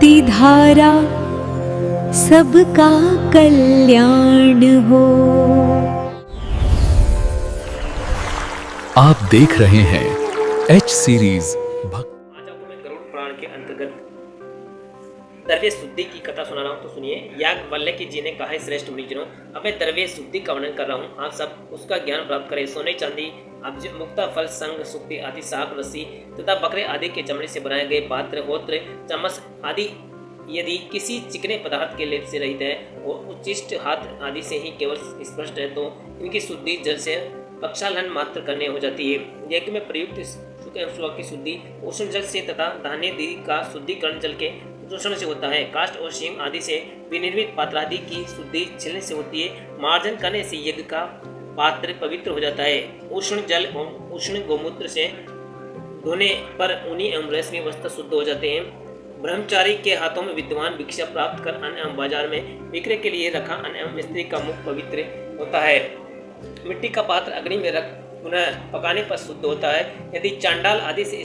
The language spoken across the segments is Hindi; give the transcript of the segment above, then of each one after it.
भक्ति धारा सबका कल्याण हो। आप देख रहे हैं एच सीरीज आज आपको मैं गरुड़ पुराण के अंतर्गत द्रव्य शुद्धि की कथा सुना रहा हूँ, तो सुनिए। याज्ञवल्क्य की जी ने कहा है, श्रेष्ठ मुनिजनों, अब मैं द्रव्य शुद्धि का वर्णन कर रहा हूँ, आप सब उसका ज्ञान प्राप्त करें। सोने, चांदी, अब्ज, मुक्ता, फल, संग, सुक्ति आदि शाक, रस्सी तथा बकरे आदि के चमड़े से बनाए गए पात्र, होत्र, चम्मच आदि यदि किसी चिकने पदार्थ के लेप से रहित है और उच्चिष्ट हाथ आदि से ही केवल स्पष्ट है, तो इनकी शुद्धि जल से प्रक्षालन मात्र करने हो जाती है। यज्ञ में प्रयुक्त शुक्ल एवं शुभ की शुद्धि उष्ण जल से तथा धान्य आदि का शुद्धिकरण जल के दूषण से होता है। काष्ठ और सींग आदि से विनिर्मित पात्र आदि की शुद्धि छिलने से होती है। मार्जन करने से यज्ञ का पात्र पवित्र हो जाता है। उष्ण जल और उष्ण गोमूत्र से धोने पर ऊनी एवं रेशमी वस्त्र शुद्ध हो जाते हैं। ब्रह्मचारी के हाथों में विद्वान भिक्षा प्राप्त कर अन्न एवं बाजार में विक्रय के लिए रखा अन्न एवं स्त्री का मुख पवित्र होता है। मिट्टी का पात्र अग्नि में रख पुनः पकाने पर शुद्ध होता है। यदि चांडाल आदि से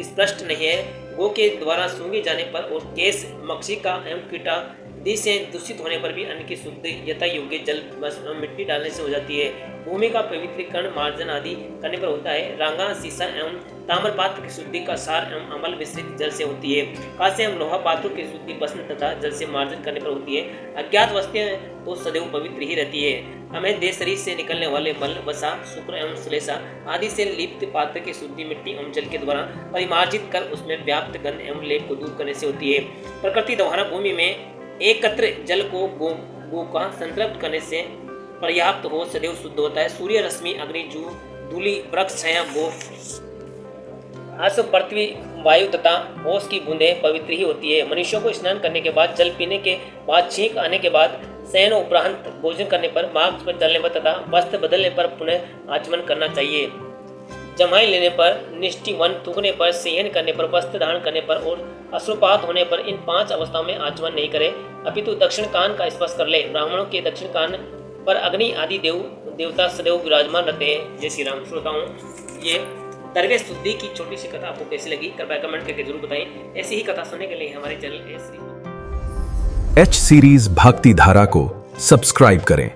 स्पष्ट नहीं है, गो के द्वारा सूंघे जाने पर और केस, मक्षिका एवं कीटादि से दूषित होने पर भी अन्न की शुद्धि यथा योग्य जल मिट्टी डालने से हो जाती है। भूमि का पवित्रीकरण मार्जन आदि करने पर होता है। रांगा, सीसा एवं ताम्र पात्र की शुद्धि का सार एवं अमल मिश्रित जल से होती है। कांस्य एवं लोहा पात्रों की शुद्धि भस्म तथा जल से मार्जन करने पर होती है। अज्ञात वस्तुएं तो सदैव पवित्र ही रहती है। हमें देह शरीर से निकलने वाले मल, वसा, शुक्र एवं श्लेषा आदि से लिप्त पात्र की शुद्धि मिट्टी एवं जल के द्वारा परिमार्जित कर उसमें व्याप्त गंध एवं लेप को दूर करने से होती है। प्रकृति द्वारा भूमि में एकत्र जल को गो का संतृप्त करने से पर्याप्त हो सदैव शुद्ध होता है। सूर्य रश्मि, अग्नि, जू, धूलि, वृक्ष, छाया, गो, अश्व, पृथ्वी, वायु तथा ओस की बूंदें पवित्र ही होती है। मनुष्यों को स्नान करने के बाद, जल पीने के बाद, छींक आने के बाद, शयन उपरांत भोजन करने पर, मार्ग पर चलने पर तथा वस्त्र बदलने पर पुनः आचमन करना चाहिए। जमाई लेने पर, निष्ठिवन थूकने पर, सेहन करने पर, वस्त्र धारण करने पर और अश्रुपात होने पर इन 5 अवस्थाओं में आचमन नहीं करे, अपितु दक्षिण कान का स्पर्श कर ले। ब्राह्मणों के दक्षिण कान पर अग्नि आदि देवता सदैव विराजमान रहते हैं। जय श्री राम। श्रोताओं, ये द्रव्य शुद्धि की छोटी सी कथा आपको कैसी लगी, कृपया कमेंट करके जरूर बताएं। ऐसी ही कथा सुनने के लिए हमारे चैनल एच सीरीज भक्ति धारा को सब्सक्राइब करें